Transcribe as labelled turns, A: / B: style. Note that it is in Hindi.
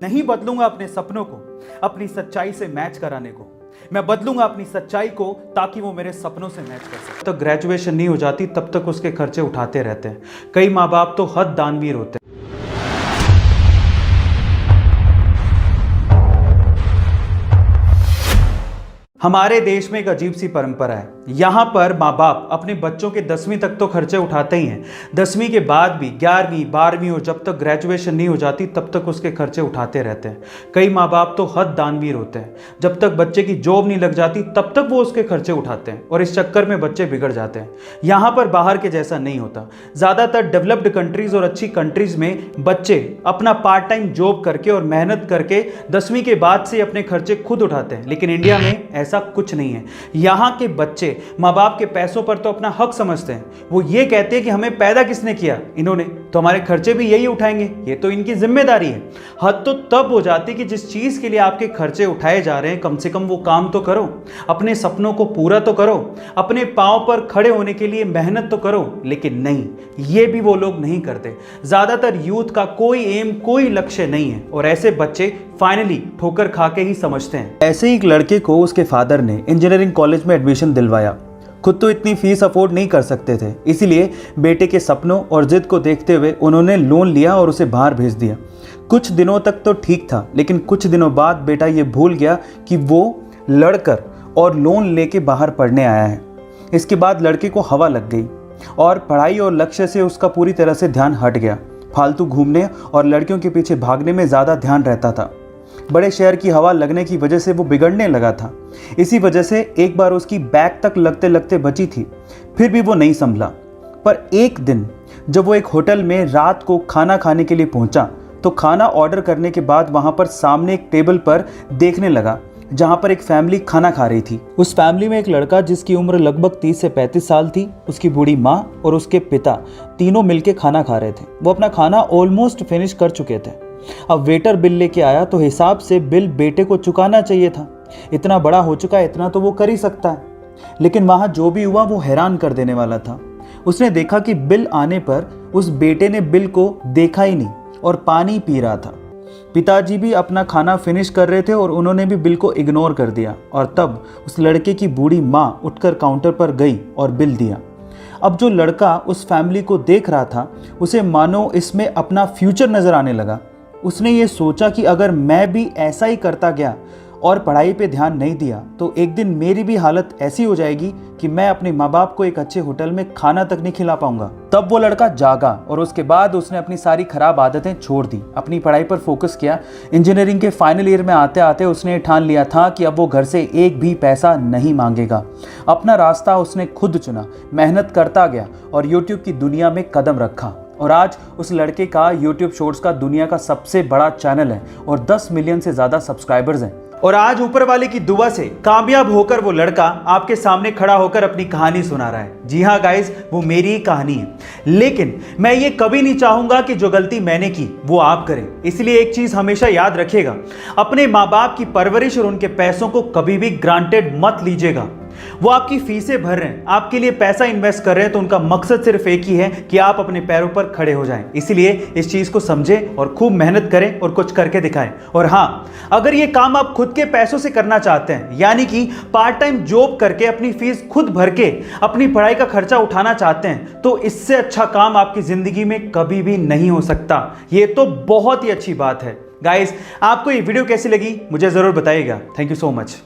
A: नहीं बदलूंगा अपने सपनों को अपनी सच्चाई से मैच कराने को। मैं बदलूंगा अपनी सच्चाई को ताकि वो मेरे सपनों से मैच कर सके। तब ग्रेजुएशन नहीं हो जाती तब तक उसके खर्चे उठाते रहते हैं। कई माँ बाप तो हद दानवीर होते हैं। हमारे देश में एक अजीब सी परंपरा है। यहाँ पर माँ बाप अपने बच्चों के 10वीं तक तो खर्चे उठाते ही हैं, 10वीं के बाद भी 11वीं 12वीं और जब तक ग्रेजुएशन नहीं हो जाती तब तक उसके खर्चे उठाते रहते हैं। कई माँ बाप तो हद दानवीर होते हैं, जब तक बच्चे की जॉब नहीं लग जाती तब तक वो उसके खर्चे उठाते हैं और इस चक्कर में बच्चे बिगड़ जाते हैं। यहाँ पर बाहर के जैसा नहीं होता। ज़्यादातर डेवलप्ड कंट्रीज और अच्छी कंट्रीज में बच्चे अपना पार्ट टाइम जॉब करके और मेहनत करके 10वीं के बाद से अपने खर्चे खुद उठाते हैं, लेकिन इंडिया में ऐसा कुछ नहीं है। यहाँ के बच्चे माँ बाप के पैसों पर तो अपना हक समझते हैं। वो ये कहते हैं कि हमें पैदा किसने किया, इन्होंने, तो हमारे खर्चे भी यही उठाएंगे, ये तो इनकी जिम्मेदारी है। हद तो तब हो जाती कि जिस चीज़ के लिए आपके खर्चे उठाए जा रहे हैं कम से कम वो काम तो करो, अपने सपनों को पूरा तो करो, अपने पाँव पर खड़े होने के लिए मेहनत तो करो। लेकिन नहीं, ये भी वो लोग नहीं करते। ज़्यादातर यूथ का कोई एम, कोई लक्ष्य नहीं है और ऐसे बच्चे फाइनली ठोकर खा के ही समझते हैं। ऐसे ही एक लड़के को उसके फादर ने इंजीनियरिंग कॉलेज में एडमिशन दिलवाया। खुद तो इतनी फीस अफोर्ड नहीं कर सकते थे, इसीलिए बेटे के सपनों और जिद को देखते हुए उन्होंने लोन लिया और उसे बाहर भेज दिया। कुछ दिनों तक तो ठीक था, लेकिन कुछ दिनों बाद बेटा ये भूल गया कि वो लड़कर और लोन लेके बाहर पढ़ने आया है। इसके बाद लड़के को हवा लग गई और पढ़ाई और लक्ष्य से उसका पूरी तरह से ध्यान हट गया। फालतू घूमने और लड़कियों के पीछे भागने में ज़्यादा ध्यान रहता था। बड़े शहर की हवा लगने की वजह से वो बिगड़ने लगा था। इसी वजह से एक बार उसकी बैग तक लगते लगते बची थी, फिर भी वो नहीं संभला। पर एक दिन जब वो एक होटल में रात को खाना खाने के लिए पहुंचा तो खाना ऑर्डर करने के बाद वहां पर सामने एक टेबल पर देखने लगा जहां पर एक फैमिली खाना खा रही थी। उस फैमिली में एक लड़का जिसकी उम्र लगभग 30 से 35 साल थी, उसकी बूढ़ी माँ और उसके पिता तीनों मिलके खाना खा रहे थे। वो अपना खाना ऑलमोस्ट फिनिश कर चुके थे। अब वेटर बिल लेके आया तो हिसाब से बिल बेटे को चुकाना चाहिए था। इतना बड़ा हो चुका है, इतना तो वो कर ही सकता है। लेकिन वहाँ जो भी हुआ वो हैरान कर देने वाला था। उसने देखा कि बिल आने पर उस बेटे ने बिल को देखा ही नहीं और पानी पी रहा था। पिताजी भी अपना खाना फिनिश कर रहे थे और उन्होंने भी बिल को इग्नोर कर दिया और तब उस लड़के की बूढ़ी माँ उठकर काउंटर पर गई और बिल दिया। अब जो लड़का उस फैमिली को देख रहा था उसे मानो इसमें अपना फ्यूचर नजर आने लगा। उसने ये सोचा कि अगर मैं भी ऐसा ही करता गया और पढ़ाई पे ध्यान नहीं दिया तो एक दिन मेरी भी हालत ऐसी हो जाएगी कि मैं अपने माँ बाप को एक अच्छे होटल में खाना तक नहीं खिला पाऊंगा। तब वो लड़का जागा और उसके बाद उसने अपनी सारी खराब आदतें छोड़ दी, अपनी पढ़ाई पर फोकस किया। इंजीनियरिंग के फाइनल ईयर में आते आते उसने ठान लिया था कि अब वो घर से एक भी पैसा नहीं मांगेगा। अपना रास्ता उसने खुद चुना, मेहनत करता गया और यूट्यूब की दुनिया में कदम रखा। और आज उस लड़के का यूट्यूब शॉर्ट्स का दुनिया का सबसे बड़ा चैनल है और 10 मिलियन से ज़्यादा सब्सक्राइबर्स हैं। और आज ऊपर वाले की दुआ से कामयाब होकर वो लड़का आपके सामने खड़ा होकर अपनी कहानी सुना रहा है। जी हाँ गाइस, वो मेरी ही कहानी है। लेकिन मैं ये कभी नहीं चाहूंगा कि जो गलती मैंने की वो आप करें। इसलिए एक चीज हमेशा याद रखिएगा, अपने माँ बाप की परवरिश और उनके पैसों को कभी भी ग्रांटेड मत लीजिएगा। वो आपकी फीसें भर रहे हैं, आपके लिए पैसा इन्वेस्ट कर रहे हैं, तो उनका मकसद सिर्फ एक ही है कि आप अपने पैरों पर खड़े हो जाएं। इसलिए इस चीज को समझें और खूब मेहनत करें और कुछ करके दिखाएं। और हाँ, अगर ये काम आप खुद के पैसों से करना चाहते हैं, यानी कि पार्ट टाइम जॉब करके अपनी फीस खुद भर के अपनी पढ़ाई का खर्चा उठाना चाहते हैं, तो इससे अच्छा काम आपकी जिंदगी में कभी भी नहीं हो सकता। ये तो बहुत ही अच्छी बात है। गाइस, आपको ये वीडियो कैसी लगी मुझे जरूर बताइएगा। Thank you so much.